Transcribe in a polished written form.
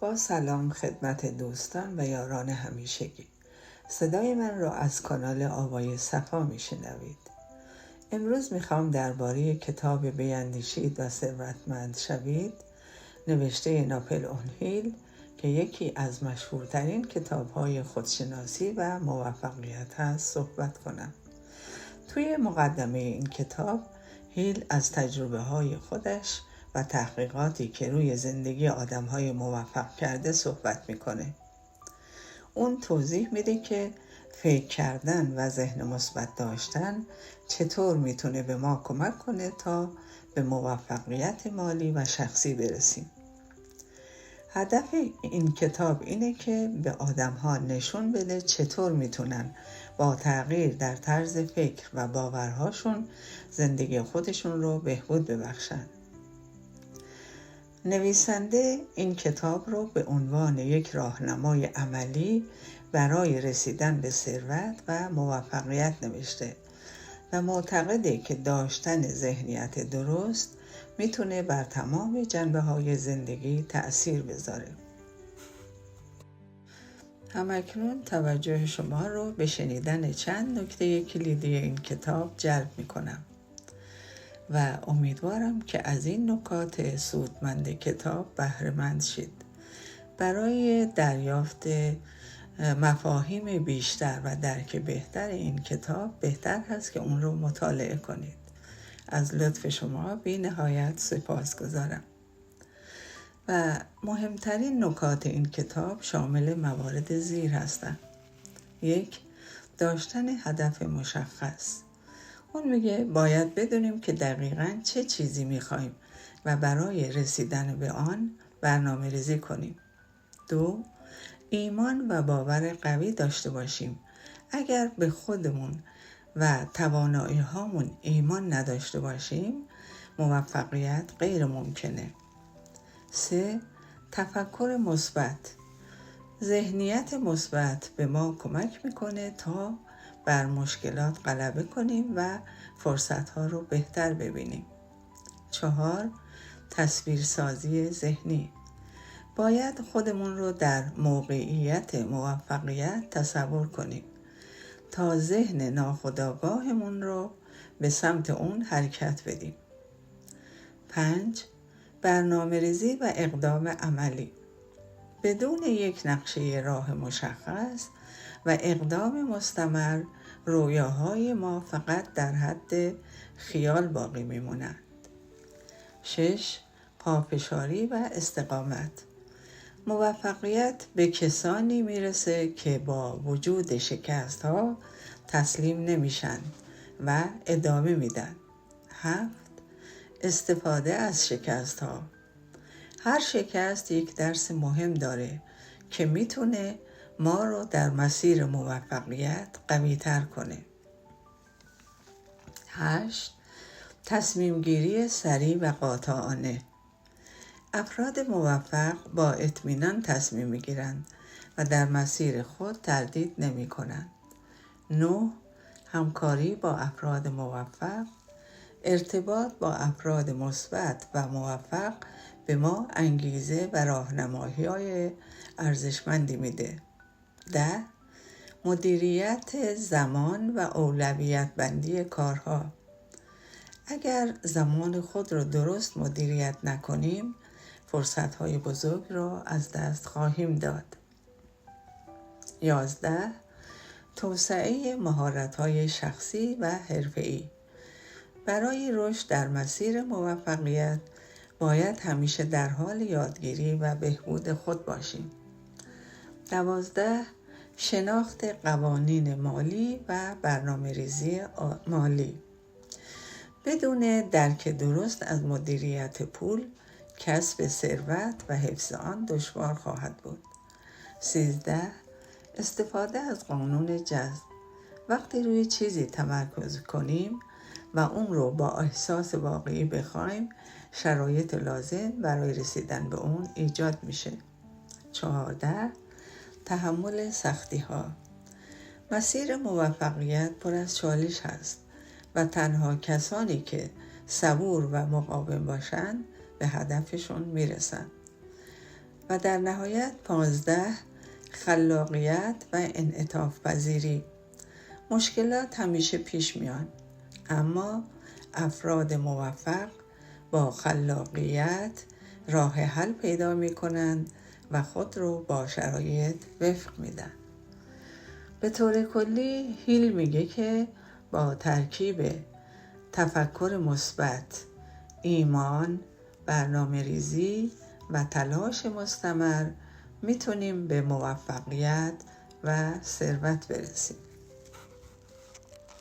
با سلام خدمت دوستان و یاران همیشگی. صدای من را از کانال آوای صفا میشنوید. امروز میخوام درباره کتاب بیندیشید و ثروتمند شوید نوشته ناپلئون هیل که یکی از مشهورترین کتاب‌های خودشناسی و موفقیت هست صحبت کنم. توی مقدمه این کتاب هیل از تجربه‌های خودش و تحقیقاتی که روی زندگی آدم‌های موفق کرده صحبت میکنه. اون توضیح میده که فکر کردن و ذهن مثبت داشتن چطور میتونه به ما کمک کنه تا به موفقیت مالی و شخصی برسیم. هدف این کتاب اینه که به آدم‌ها نشون بده چطور میتونن با تغییر در طرز فکر و باورهاشون زندگی خودشون رو بهبود ببخشن. نویسنده این کتاب رو به عنوان یک راهنمای عملی برای رسیدن به ثروت و موفقیت نوشته و معتقده که داشتن ذهنیت درست میتونه بر تمام جنبه‌های زندگی تأثیر بذاره. همکنون توجه شما رو به شنیدن چند نکته کلیدی این کتاب جلب میکنم و امیدوارم که از این نکات سودمند کتاب بهره مند شید. برای دریافت مفاهیم بیشتر و درک بهتر این کتاب بهتر هست که اون رو مطالعه کنید. از لطف شما بی نهایت سپاسگزارم. و مهمترین نکات این کتاب شامل موارد زیر هستند. 1. داشتن هدف مشخص. اون میگه باید بدونیم که دقیقاً چه چیزی میخوایم و برای رسیدن به آن برنامه ریزی کنیم. 2. ایمان و باور قوی داشته باشیم. اگر به خودمون و توانایی هامون ایمان نداشته باشیم موفقیت غیر ممکنه. 3. تفکر مثبت. ذهنیت مثبت به ما کمک میکنه تا بر مشکلات غلبه کنیم و فرصتها رو بهتر ببینیم. 4. تصویرسازی ذهنی. باید خودمون رو در موقعیت موفقیت تصور کنیم تا ذهن ناخودآگاهمون رو به سمت اون حرکت بدیم. 5. برنامه‌ریزی و اقدام عملی. بدون یک نقشه راه مشخص و اقدام مستمر رویاهای ما فقط در حد خیال باقی میمونند. 6. پافشاری و استقامت. موفقیت به کسانی میرسه که با وجود شکست‌ها تسلیم نمیشن و ادامه میدن. 7. استفاده از شکست‌ها. هر شکست یک درس مهم داره که میتونه ما رو در مسیر موفقیت قوی‌تر کنه. 8. تصمیم گیری سریع و قاطعانه. افراد موفق با اطمینان تصمیم میگیرند و در مسیر خود تردید نمی کنند. 9. همکاری با افراد موفق. ارتباط با افراد مثبت و موفق به ما انگیزه و راهنمایی‌های ارزشمندی میده. 10. مدیریت زمان و اولویت بندی کارها. اگر زمان خود را درست مدیریت نکنیم فرصت‌های بزرگ را از دست خواهیم داد. 11. توسعه مهارت‌های شخصی و حرفه‌ای. برای رشد در مسیر موفقیت باید همیشه در حال یادگیری و بهبود خود باشیم. 12. شناخت قوانین مالی و برنامه‌ریزی مالی. بدون درک درست از مدیریت پول، کسب ثروت و حفظ آن دشوار خواهد بود. 13. استفاده از قانون جذب. وقتی روی چیزی تمرکز کنیم و اون رو با احساس واقعی بخوایم، شرایط لازم برای رسیدن به اون ایجاد میشه. 14. تحمل سختی ها. مسیر موفقیت پر از چالش هست و تنها کسانی که صبور و مقاوم باشند به هدفشون میرسن. و در نهایت 15 خلاقیت و انعطاف پذیری. مشکلات همیشه پیش میان، اما افراد موفق با خلاقیت راه حل پیدا می کنند و خود رو با شرایط وفق میدن. به طور کلی هیل میگه که با ترکیب تفکر مثبت، ایمان، برنامه‌ریزی و تلاش مستمر میتونیم به موفقیت و ثروت برسیم.